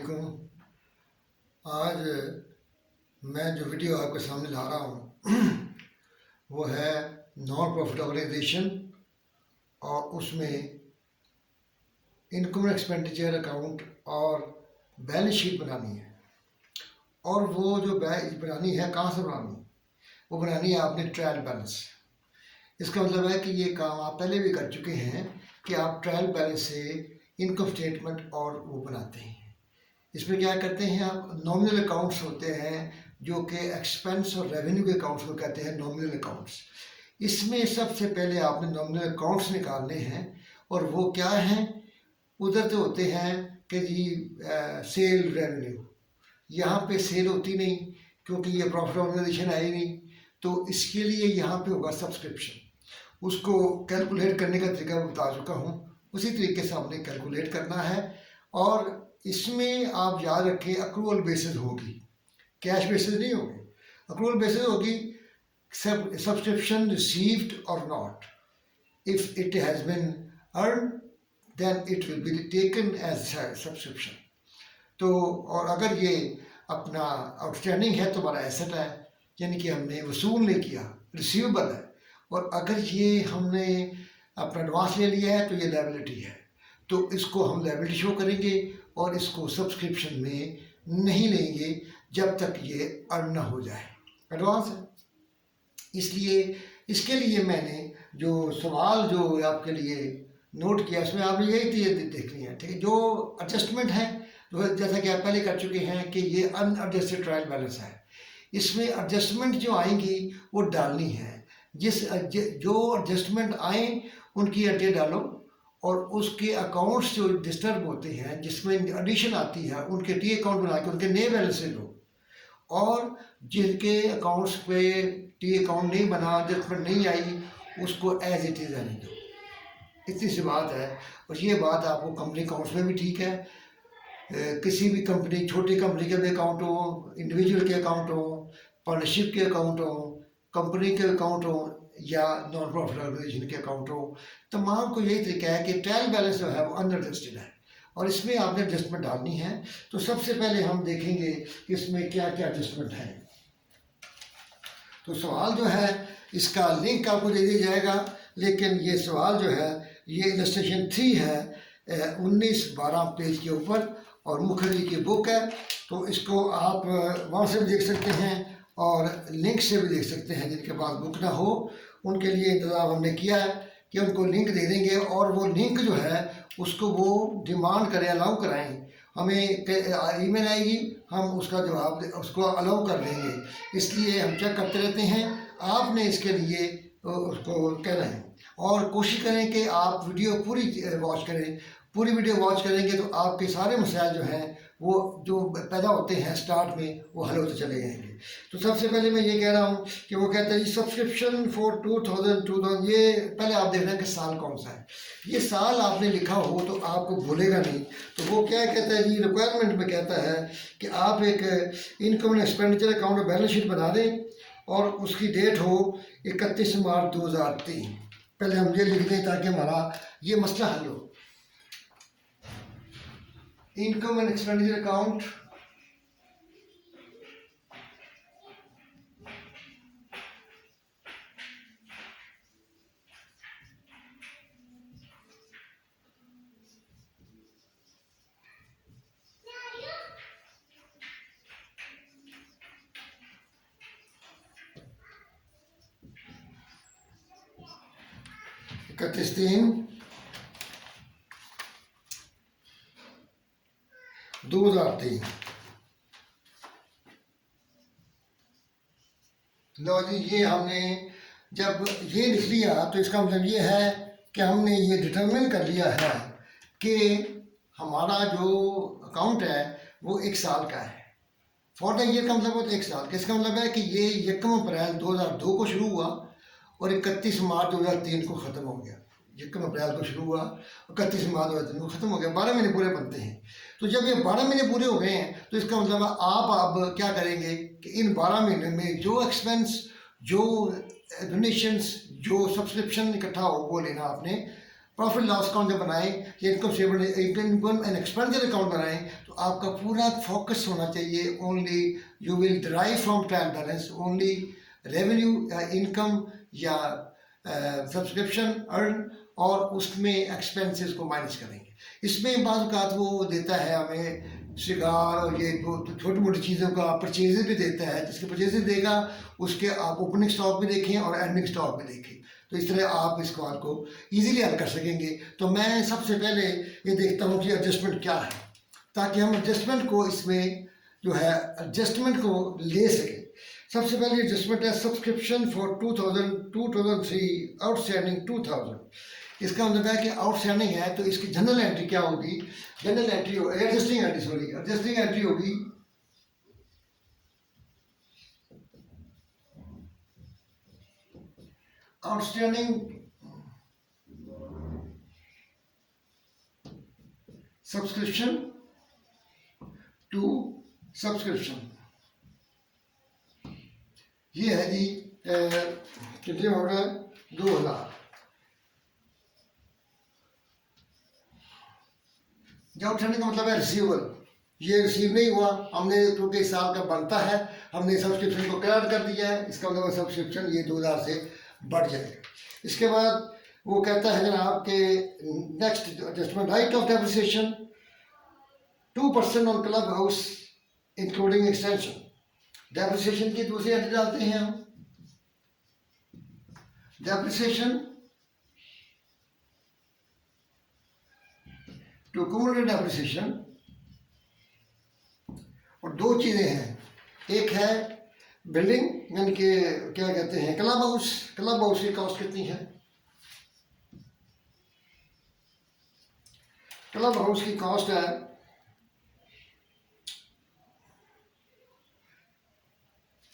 वालेकुम। आज मैं जो वीडियो आपके सामने ला रहा हूँ वो है नॉन प्रॉफिट ऑर्गेनाइजेशन और उसमें इनकम एक्सपेंडिचर अकाउंट और बैलेंस शीट बनानी है। और वो जो बनानी है कहाँ से बनानी है? वो बनानी है आपने ट्रायल बैलेंस। इसका मतलब है कि ये काम आप पहले भी कर चुके हैं कि आप ट्रायल बैलेंस से इनकम स्टेटमेंट और वो बनाते हैं। इसमें क्या करते हैं आप, नॉमिनल अकाउंट्स होते हैं जो कि एक्सपेंस और रेवेन्यू के अकाउंट्स को कहते हैं नॉमिनल अकाउंट्स। इसमें सबसे पहले आपने नॉमिनल अकाउंट्स निकालने हैं और वो क्या हैं, उधर तो होते हैं कि जी सेल रेवेन्यू। यहाँ पे सेल होती नहीं क्योंकि ये प्रॉफिट ऑर्गेनाइजेशन है ही नहीं, तो इसके लिए यहाँ पे होगा सब्सक्रिप्शन। उसको कैलकुलेट करने का तरीका बता चुका हूँ, उसी तरीके से आपने कैलकुलेट करना है। और इसमें आप याद रखें अक्रूवल बेसिस होगी, कैश बेसिस नहीं होगी, अक्रूवल बेसिस होगी। सब्सक्रिप्शन रिसीव्ड और not, if it has been earn then it will be taken as subscription. तो और अगर ये अपना आउटस्टैंडिंग है तो हमारा एसेट है, यानी कि हमने वसूल नहीं किया, रिसीवेबल है। और अगर ये हमने अपना एडवांस ले लिया है तो ये लायबिलिटी है, तो इसको हम लायबिलिटी शो करेंगे और इसको सब्सक्रिप्शन में नहीं लेंगे जब तक ये अर्न ना हो जाए, एडवांस है। इसलिए इसके लिए मैंने जो सवाल जो आपके लिए नोट किया उसमें आपने यही चीज़ देखनी है, ठीक है। जो एडजस्टमेंट है, जो जैसा कि आप पहले कर चुके हैं कि ये अनएडजस्टेड ट्रायल बैलेंस है, इसमें एडजस्टमेंट जो आएंगी वो डालनी है। जो एडजस्टमेंट आए उनकी एंट्री डालो और उसके अकाउंट्स जो डिस्टर्ब होते हैं जिसमें एडिशन आती है उनके टी अकाउंट बना के उनके नए बैलेंस से लो, और जिनके अकाउंट्स पे टी अकाउंट नहीं बना, एडजस्टमेंट नहीं आई, उसको एज इट इज़ रहने दो। इतनी सी बात है। और ये बात आपको कंपनी अकाउंट्स में भी ठीक है, किसी भी कंपनी, छोटी कंपनी के भी अकाउंट हो, इंडिविजुअल के अकाउंट हो, पार्टनरशिप के अकाउंट हो, कंपनी के अकाउंट हो या नॉन प्रॉफिट ऑर्गेनाइजेशन के अकाउंट हो, तमाम को यही तरीका है कि ट्रायल बैलेंस जो है वो अनएडजस्टेड है और इसमें आपने एडजस्टमेंट डालनी है। तो सबसे पहले हम देखेंगे कि इसमें क्या क्या एडजस्टमेंट है। तो सवाल जो है इसका लिंक आपको दे दिया जाएगा, लेकिन ये सवाल जो है ये इलस्ट्रेशन 3 है, 19-12 पेज के ऊपर, और मुखर्जी की बुक है। तो इसको आप वहाँ से भी देख सकते हैं और लिंक से भी देख सकते हैं। जिनके पास बुक ना हो उनके लिए इंतज़ाम हमने किया है कि उनको लिंक दे देंगे, और वो लिंक जो है उसको वो डिमांड करें, अलाउ कराएं, हमें ईमेल आएगी, हम उसका जवाब उसको अलाउ कर देंगे। इसलिए हम चेक करते रहते हैं, आपने इसके लिए उसको कहना है और कोशिश करें कि आप वीडियो पूरी वॉच करें। पूरी वीडियो वॉच करेंगे तो आपके सारे मसाइल जो हैं वो जो पैदा होते हैं स्टार्ट में वो हल होते चले जाएंगे। तो सबसे पहले मैं ये कह रहा हूँ कि वो कहता है जी सब्सक्रिप्शन फॉर 2000, ये पहले आप देख रहे हैं कि साल कौन सा है। ये साल आपने लिखा हो तो आपको भूलेगा नहीं। तो वो क्या कहता है जी, रिक्वायरमेंट में कहता है कि आप एक इनकम एंड एक्सपेंडिचर अकाउंट और बैलेंस शीट बना दें और उसकी डेट हो 31 मार्च 2003। पहले हम ये लिख दें ताकि हमारा ये मसला हल हो। इनकम एंड एक्सपेंडिचर अकाउंट इकतीस 3/2003। लो जी, ये हमने जब ये लिख लिया तो इसका मतलब ये है कि हमने ये डिटरमिन कर लिया है कि हमारा जो अकाउंट है वो 1 साल का है। फॉर द ईयर का मतलब होता है 1 साल का। इसका मतलब है कि ये 1 अप्रैल 2002 को शुरू हुआ और 31 मार्च 2003 को ख़त्म हो गया। 1 अप्रैल को शुरू हुआ, 31 मार्च 2003 को ख़त्म हो गया। 12 महीने पूरे बनते हैं। तो जब ये 12 महीने पूरे हो गए हैं तो इसका मतलब आप अब क्या करेंगे कि इन 12 महीने में जो एक्सपेंस, जो डोनेशंस, जो सब्सक्रिप्शन इकट्ठा हो वो लेना आपने प्रॉफिट लॉस अकाउंट जब बनाएं या इनकम एंड एक्सपेंडिचर अकाउंट बनाएं तो आपका पूरा फोकस होना चाहिए only you will derive from trial balance only revenue या इनकम या सब्सक्रिप्शन अर्न और उसमें एक्सपेंसेस को माइनस करेंगे। इसमें बाज़ औक़ात वो देता है हमें शिगार और ये छोटी मोटी चीज़ों का परचेजेस भी देता है, जिसके परचेजेस देगा उसके आप ओपनिंग स्टॉक भी देखें और एंडिंग स्टॉक भी देखें, तो इस तरह आप इस सवाल को ईजिली हल कर सकेंगे। तो मैं सबसे पहले ये देखता हूँ कि एडजस्टमेंट क्या है, ताकि हम एडजस्टमेंट को इसमें जो है एडजस्टमेंट को ले सकें। सबसे पहले एडजस्टमेंट है सब्सक्रिप्शन फॉर 2003 आउटस्टैंडिंग 2000। इसका मतलब है कि आउटस्टैंडिंग है तो इसकी जनरल एंट्री क्या होगी, general entry adjusting entry sorry adjusting entry होगी आउटस्टैंडिंग सब्सक्रिप्शन टू सब्सक्रिप्शन। ये है जी कितने हो रहा है 2000। जो आउटस्टैंडिंग का मतलब है रिसीवेबल, ये रिसीव नहीं हुआ हमने क्योंकि इस साल का बनता है हमने सब्सक्रिप्शन को क्रेडिट कर दिया है, इसका मतलब सब्सक्रिप्शन ये 2000 से बढ़ जाएगा। इसके बाद वो कहता है जनाब के next adjustment right of depreciation 2% on club house including extension. Depreciation की दूसरी एंट्री डालते हैं हम, डेप्रिसिएशन टू क्यूमुलेटेड डेप्रिसिएशन। और दो चीज़ें हैं, एक है बिल्डिंग यानी कि क्या कहते हैं क्लब हाउस, क्लब हाउस की कॉस्ट कितनी है, क्लब हाउस की कॉस्ट है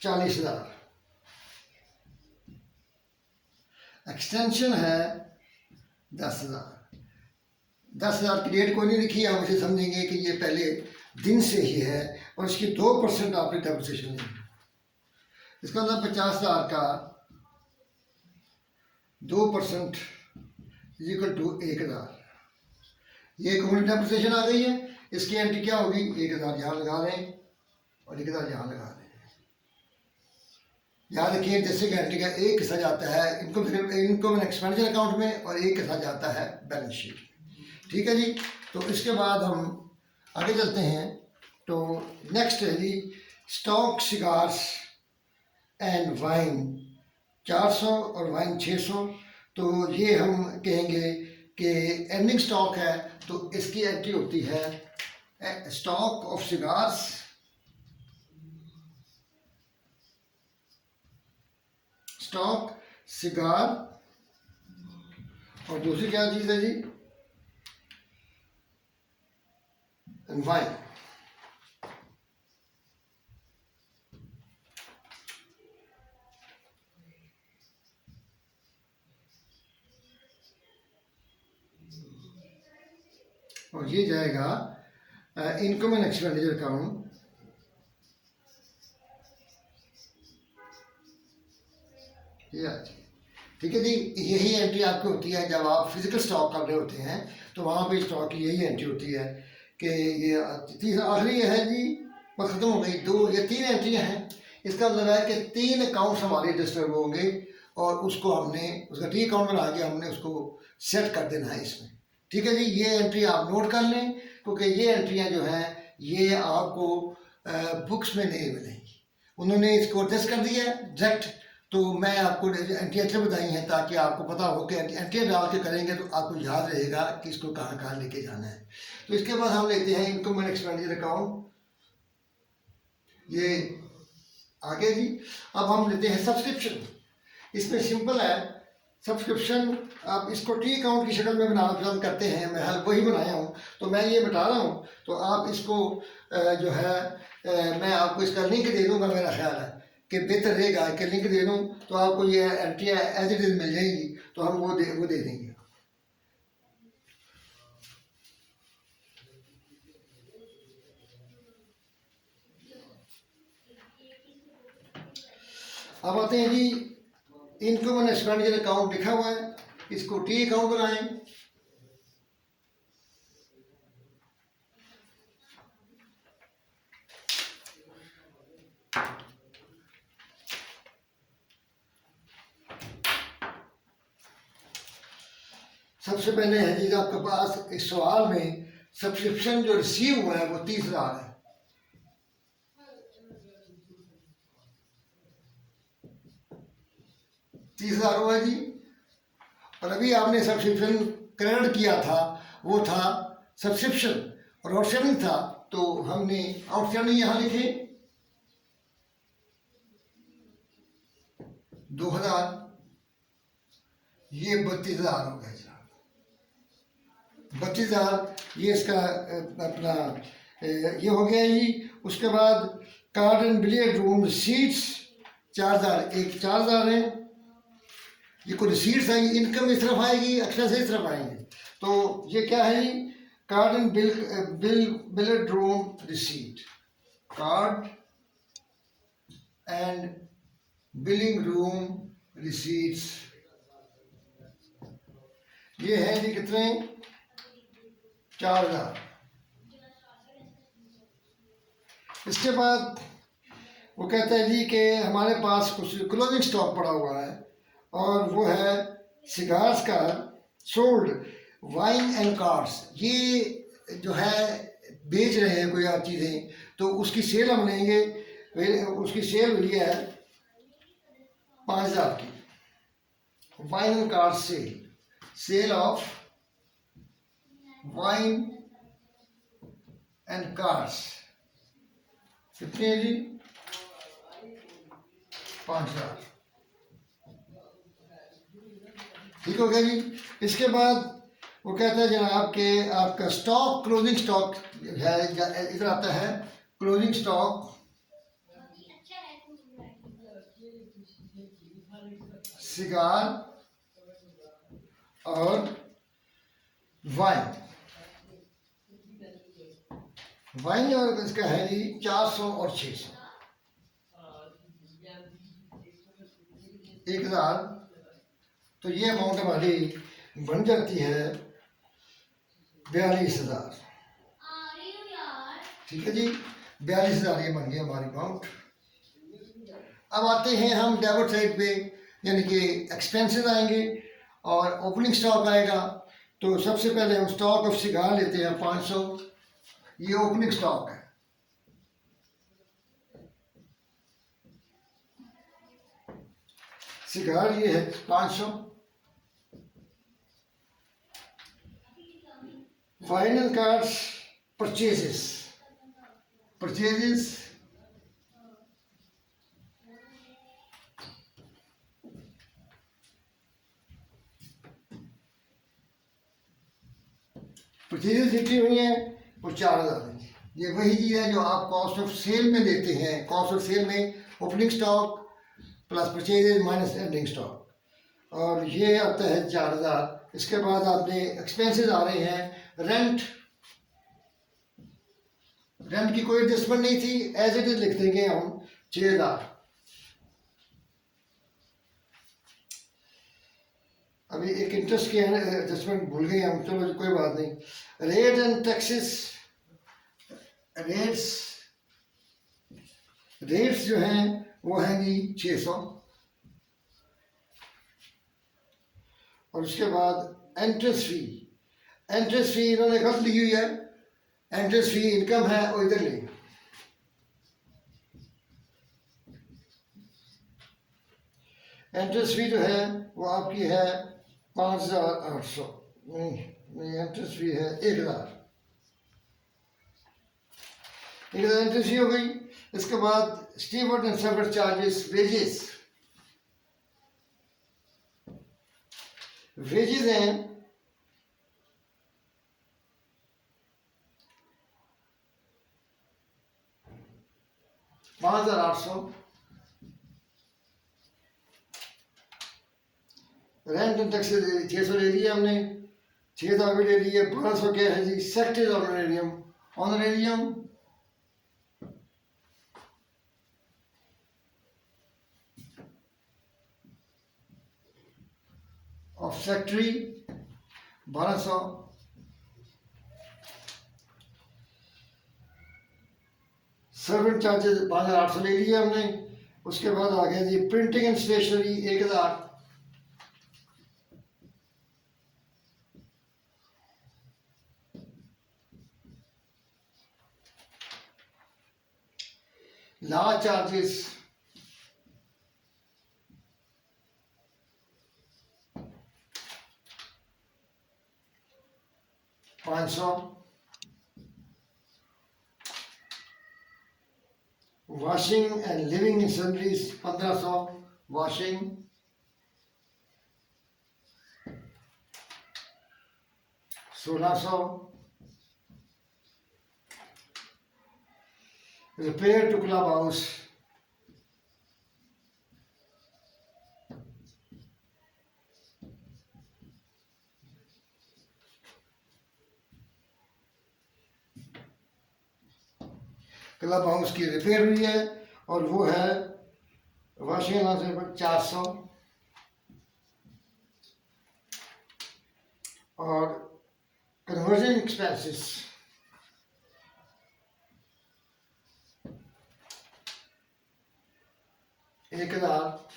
40,000, एक्सटेंशन है 10,000। 10,000 की डेट कोई नहीं लिखी, हम इसे समझेंगे कि ये पहले दिन से ही है और इसकी 2% आपने डेप्रिसिएशन लेंगे। इसका मतलब 50,000 का 2% इक्वल टू 1,000। ये कम्युनिटी डेप्रिसिएशन आ गई है, इसकी एंट्री क्या होगी 1,000 यहाँ लगा लें और 1,000 यहाँ लगा दें। याद रखिए जैसे कि एंट्री का एक हिस्सा जाता है इनकम एंड एक्सपेंडिचर अकाउंट में और एक हिस्सा जाता है बैलेंस शीट में। ठीक है जी, तो इसके बाद हम आगे चलते हैं। तो नेक्स्ट है जी स्टॉक सिगार्स एंड वाइन 400 और वाइन 600। तो ये हम कहेंगे कि एंडिंग स्टॉक है तो इसकी एंट्री होती है stock of cigars stock cigar और दूसरी क्या चीज़ है जी वाइन। और ये जाएगा इनकम एंड एक्सपेंडिचर अकाउंट। ठीक है जी, यही एंट्री आपकी होती है जब आप फिजिकल स्टॉक कर रहे होते हैं तो वहाँ पे स्टॉक की यही एंट्री होती है कि ये तीसरा आखिरी है जी बस खत्म हो गई। दो या तीन एंट्रियाँ हैं, इसका मतलब है कि 3 अकाउंट्स हमारे रजिस्टर होंगे और उसको हमने उसका टी अकाउंट बना के हमने उसको सेट कर देना है इसमें। ठीक है जी, ये एंट्री आप नोट कर लें क्योंकि ये एंट्रियाँ जो हैं ये आपको बुक्स में नहीं मिलेंगी, उन्होंने इसको एडजस्ट कर दिया है डायरेक्ट। तो मैं आपको एंट्रियाँ बताई हैं ताकि आपको पता हो कि एंट्रियाँ डाल के करेंगे तो आपको याद रहेगा कि इसको कहाँ कहाँ लेके जाना है। तो इसके बाद हम लेते हैं इनकम एंड एक्सपेंडिचर अकाउंट, ये आगे जी। अब हम लेते हैं सब्सक्रिप्शन। इसमें सिंपल है सब्सक्रिप्शन, आप इसको टी अकाउंट की शक्ल में बनाना पसंद करते हैं, मैं हल वही बनाया हूँ तो मैं ये बता रहा हूँ। तो आप इसको जो है मैं आपको इसका लिंक दे दूँगा, मेरा ख्याल है कि बेहतर रहेगा कि लिंक दे दूँ तो आपको ये एंट्रियाँ एज इट इज़ मिल जाएंगी, तो हम वो दे देंगे। अब आते हैं जी इनकम एंड एक्सपेंडिचर अकाउंट लिखा हुआ है, इसको टी अकाउंट बनाएं सबसे पहले है जी आपके पास इस सवाल में सब्सक्रिप्शन जो रिसीव हुआ है वो 30,000 है। हुआ जी। और अभी आपने सब्सक्रिप्शन क्रेडिट किया था वो था सब्सक्रिप्शन और आउटस्टैंडिंग था, तो हमने आउटस्टैंडिंग यहाँ लिखे 2,000, ये 32,000 हो गया जनाब। 32,000 ये इसका अपना ये हो गया जी। उसके बाद card and billiard room seats 4,000, एक 4,000 है। ये कोई रिसीट्स आएगी, इनकम इस तरफ आएगी, एक्सपेंस इस तरफ आएंगे। तो ये क्या है जी, card and billiard room receipt, card and billing room receipts, ये है जी कितने, 4,000। इसके बाद वो कहता है जी कि हमारे पास कुछ क्लोजिंग स्टॉक पड़ा हुआ है और वो है सिगार्स का सोल्ड, वाइन एंड कार्ड्स, ये जो है बेच रहे हैं कोई आप चीज़ें, तो उसकी सेल हम लेंगे। उसकी सेल हुई है 5,000 की। Wine and card sale, sale of wine and cards कितनी है जी, 5,000। ठीक हो गया जी। इसके बाद वो कहता है जनाब कि आपका स्टॉक, क्लोजिंग स्टॉक है, इधर आता है क्लोजिंग स्टॉक सिगार और वाइन। वाइन और इसका है जी 400 और 600, 1,000। तो ये अमाउंट हमारी बन जाती है 42,000। ठीक है जी, 42,000 ये बन गई हमारी अमाउंट। अब आते हैं हम डेबिट साइड पे, यानी कि एक्सपेंसेस आएंगे और ओपनिंग स्टॉक आएगा। तो सबसे पहले हम स्टॉक ऑफ सिगार लेते हैं 500, ये ओपनिंग स्टॉक है। सिगार ये है 500। फाइनल कार्ड्स परचेजेस, परचेजेस लिखी हुई है वो 4,000 है। ये वही चीज़ है जो आप कॉस्ट ऑफ सेल में देते हैं। कॉस्ट ऑफ सेल में opening stock plus purchases minus ending stock, और ये आता है 4,000। इसके बाद आपने एक्सपेंसेस आ रहे हैं, रेंट, रेंट की कोई एडजस्टमेंट नहीं थी, एज इट इज लिख देंगे हम 6,000। अभी एक इंटरेस्ट की एडजस्टमेंट भूल गए हम, चलो कोई बात नहीं। रेट एंड टैक्सेस, रेट्स जो हैं वो हैं जी 600। और उसके बाद एंट्रेंस फी, एंट्रेंस फी इन्होंने गलत ली हुई है, एंट्रेंस फी इनकम है वो इधर ले। एंट्रेंस फी जो है वो आपकी है 5,800, नहीं एंट्रेंस फी है 1,000। एंट्रेंस फी हो गई। इसके बाद steward and server charges, wages, wages हैं 5,800। रेंट एंड टैक्सेस 600 ले लिया हमने, 6,000 भी ले लिए। 1200 क्या है जी, सेक्टेज honorarium, honorarium of secretary 1200। Servant charges 5,800 ले लिया हमने। उसके बाद आ गया जी printing and stationery 1,000। Large charges 500, washing and living salaries 1500, washing 1600, repair to club house 400 है और वो है वॉशिंग लाइसेंस 400 और कन्वर्जन एक्सपेंसेस 1000।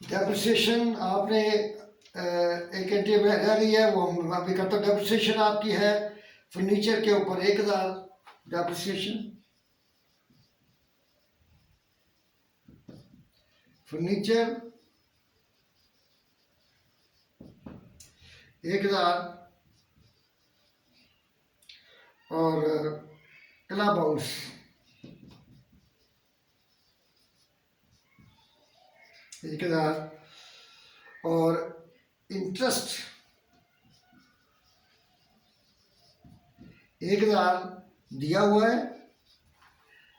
डेप्रिसिएशन आपने एक घंटे में रह गई है, वो अभी करता डेप्रिसिएशन आपकी है फर्नीचर के ऊपर 1000 डेप्रिसिएशन, फर्नीचर 1000 और क्लब हाउस 1000 और इंटरेस्ट 1000 दिया हुआ है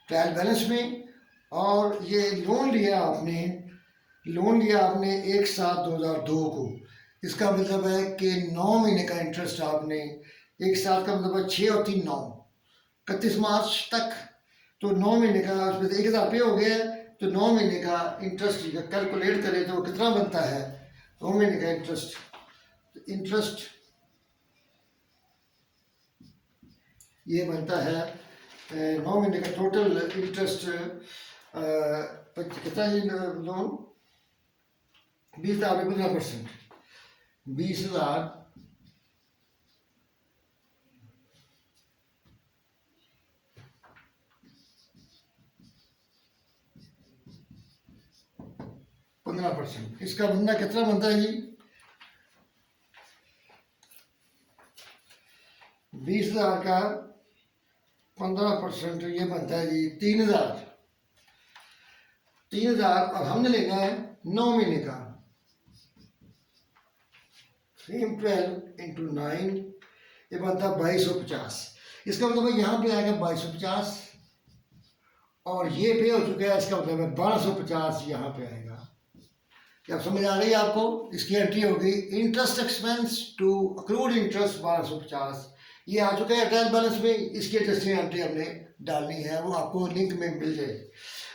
ट्रायल बैलेंस में। और ये लोन लिया आपने 1/7/2002 को, इसका मतलब है कि 9 महीने का इंटरेस्ट आपने, एक साल का मतलब है 6 और 3 9, 31 मार्च तक, तो 9 महीने का उसमें 1000 पे हो गया है, तो 9 महीने का इंटरेस्ट कैलकुलेट करें तो कितना बनता है 9 महीने का इंटरेस्ट ये बनता है 9 महीने का टोटल इंटरेस्ट कितना है लोन 20,000 15%, 20,000 15%। इसका बनना कितना बनता है जी 20,000 का 15% ये बनता है जी 3,000 और हमने लेना है 9 महीने का 312 इंटू 9 ये बनता है 2250। इसका मतलब यहाँ पे आएगा 2250 और ये पे हो चुका है, इसका मतलब है 1250 यहाँ पे आएगा। क्या समझ आ रही है आपको? इसकी एंट्री होगी interest expense to accrued interest 1250, ये आ चुका है ट्रायल बैलेंस में। इसकी एडजस्टिंग एंट्री हमने डालनी है, वो आपको लिंक में मिल जाएगी।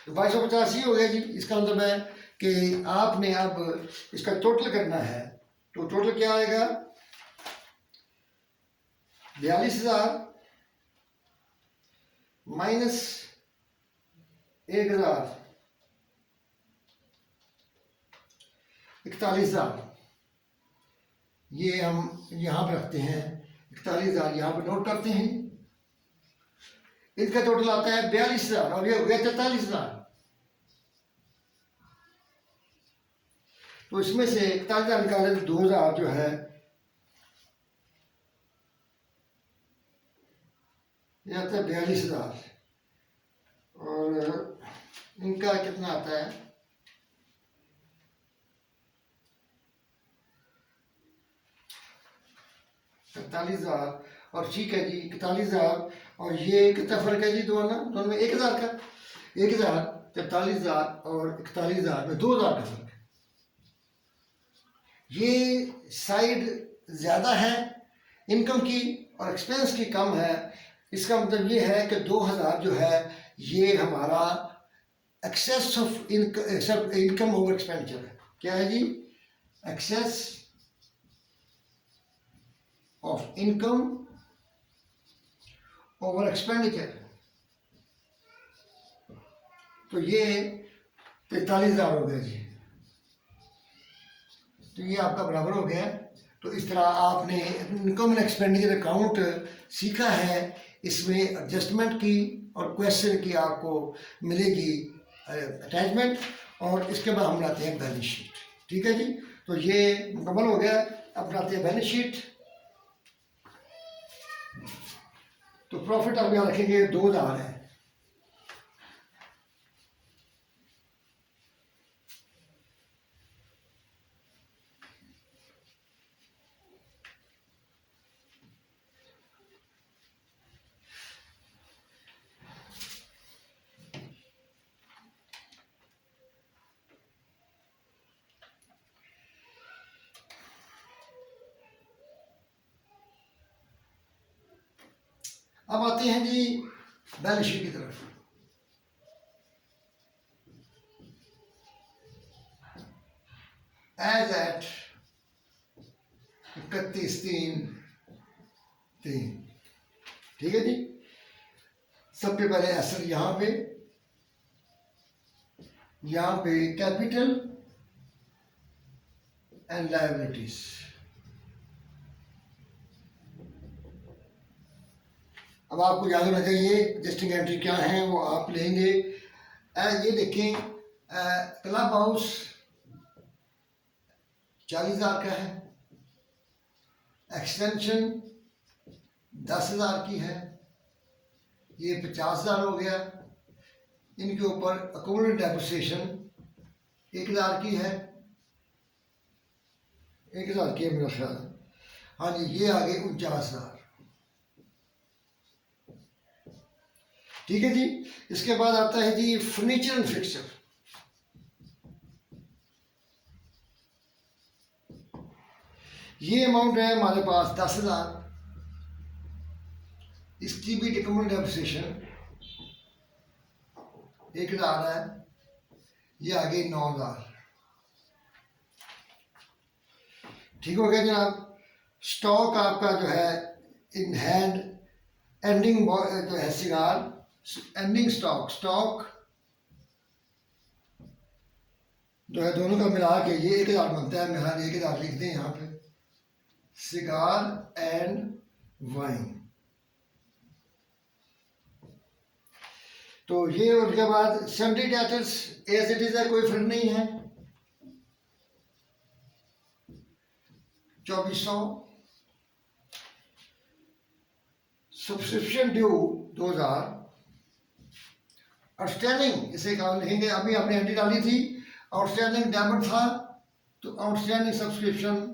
तो 2250 ही हो गया जी। इसका मतलब है कि आपने अब इसका टोटल करना है, तो टोटल क्या आएगा 42,000 माइनस 1,000 41,000, ये हम यहाँ पे रखते हैं 41,000 यहाँ पे नोट करते हैं। इसका टोटल आता है 42,000 और ये हो गया 43,000। तो इसमें से 41,000 निकाले तो 2,000 जो है ये आता है 42,000 और इनका कितना आता है 41,000 और ठीक है जी 41,000 और ये कितना फर्क है जी दोनों में 1,000 का 1,000 43,000 और 41,000 में 2,000 का फर्क है। ये साइड ज़्यादा है इनकम की और एक्सपेंस की कम है। इसका मतलब ये है कि 2,000 जो है ये हमारा excess of income over expenditure है। क्या है जी excess of income over expenditure. तो ये 43,000 हो गया जी, तो ये आपका बराबर हो गया। तो इस तरह आपने इनकम एंड एक्सपेंडिचर अकाउंट सीखा है। इसमें एडजस्टमेंट की और क्वेश्चन की आपको मिलेगी अटैचमेंट, और इसके बाद हम बनाते हैं बैलेंस शीट। ठीक है जी, तो ये मुकम्मल हो गया। अब बनाते हैं बैलेंस शीट। तो प्रॉफिट आप यहाँ रखेंगे 2000 है। अब आते हैं जी बैलेंस शीट की तरफ। As at 31/3/3। ठीक है जी, सबसे पहले एसेट यहाँ पे कैपिटल एंड लायबिलिटीज। अब आपको याद होना चाहिए एडजस्टिंग एंट्री क्या है, वो आप लेंगे। ये देखें, क्लब हाउस 40,000 का है, एक्सटेंशन 10,000 की है, ये 50,000 हो गया। इनके ऊपर अकोमोडेट डेप्रिसिएशन 1,000 की है, 1,000 की है मेरा ख्याल। हाँ जी, ये आ गए 49,000। ठीक है जी, इसके बाद आता है जी फर्नीचर एंड फिक्सचर। ये अमाउंट है हमारे पास 10,000। इसकी भी अकोमोडेट डेप्रिसिएशन 1,000 है, ये आ गई 9,000। ठीक हो गया जनाब। स्टॉक आपका जो है इन हैंड एंडिंग जो है सिगार एंडिंग स्टॉक जो है दोनों का मिला के ये 1,000 बनता है। मेरा 1,000 लिख दें यहाँ पे, सिगार एंड वाइन। तो ये उसके बाद sundry debtors as it is है, कोई फर्क नहीं है, 2400। Subscription due 2,000। आउटस्टैंडिंग इसे कहा लिखेंगे, अभी आपने एंट्री डाली थी, आउटस्टैंडिंग डेबिट था, तो आउटस्टैंडिंग सब्सक्रिप्शन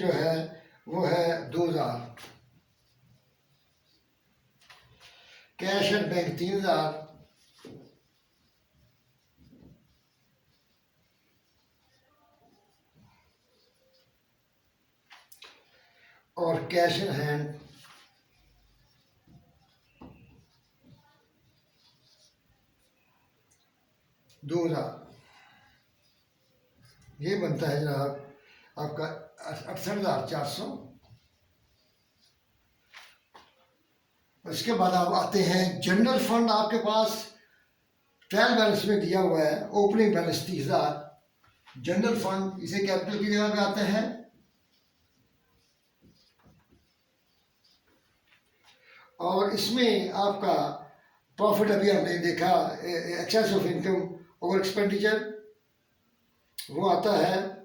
जो है वो है 2,000। Cash and bank 3,000। और कैश इन हैंड 2,000। ये बनता है जनाब आपका 68,400। इसके बाद आप आते हैं जनरल फंड। आपके पास ट्रायल बैलेंस में दिया हुआ है ओपनिंग बैलेंस 30,000। जनरल फंड इसे कैपिटल की जगह पे आता है, और इसमें आपका प्रॉफिट अभी हमने देखा excess of income over expenditure, वो आता है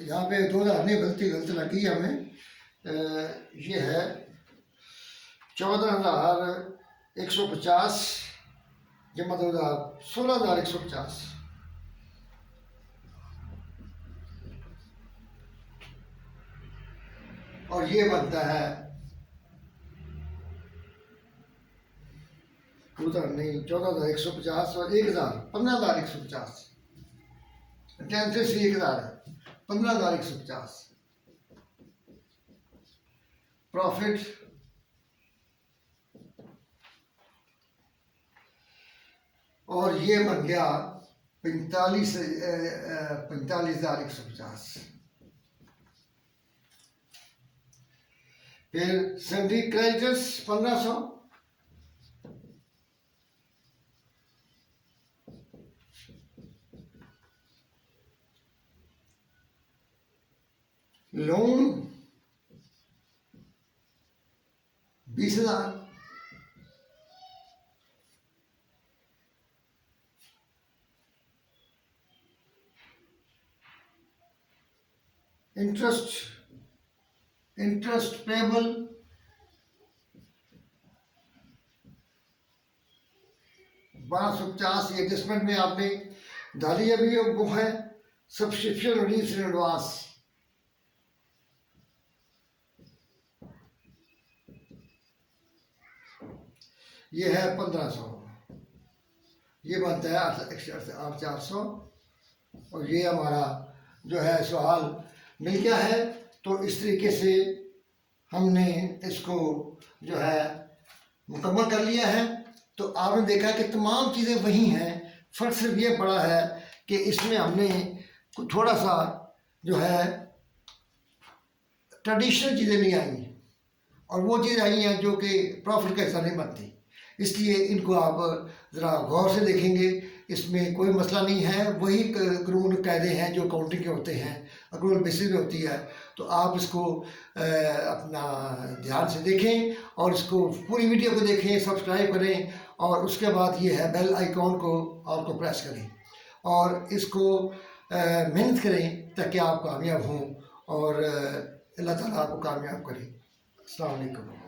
यहाँ पे 2,000 नहीं, गलत लगी हमें। ये है 14,150 जमा 2,000 16,150। और ये बनता है 2,000 नहीं, 14,150 और 1,000 15,150। टेंथ से 1,000 है, 15,150 प्रॉफिट। और ये बन गया 45,150। फिर sundry creditors 1,500। Loan 20,000, interest payable 1250। Adjustment में आपने डाली अभी वो है सब्सक्रिप्शन रिलीज इन एडवांस, ये है 1500, ये बनता है 8,400। और ये हमारा जो है सवाल मिल गया है। तो इस तरीके से हमने इसको जो है मुकम्मल कर लिया है। तो आपने देखा कि तमाम चीज़ें वही हैं, फ़र्क सिर्फ ये पड़ा है कि इसमें हमने थोड़ा सा जो है ट्रेडिशनल चीज़ें नहीं आई और वो चीज़ आई हैं जो कि प्रॉफिट का हिस्सा नहीं बनती। इसलिए इनको आप ज़रा गौर से देखेंगे, इसमें कोई मसला नहीं है, वही कानून कायदे हैं जो अकाउंटिंग के होते हैं, अक्रूवल बेसिस पे होती है। तो आप इसको अपना ध्यान से देखें और इसको पूरी वीडियो को देखें, सब्सक्राइब करें और उसके बाद ये है बेल आइकॉन को आपको प्रेस करें और इसको मेहनत करें ताकि आप कामयाब हों और अल्लाह ताला आपको कामयाब करें। अस्सलाम वालेकुम।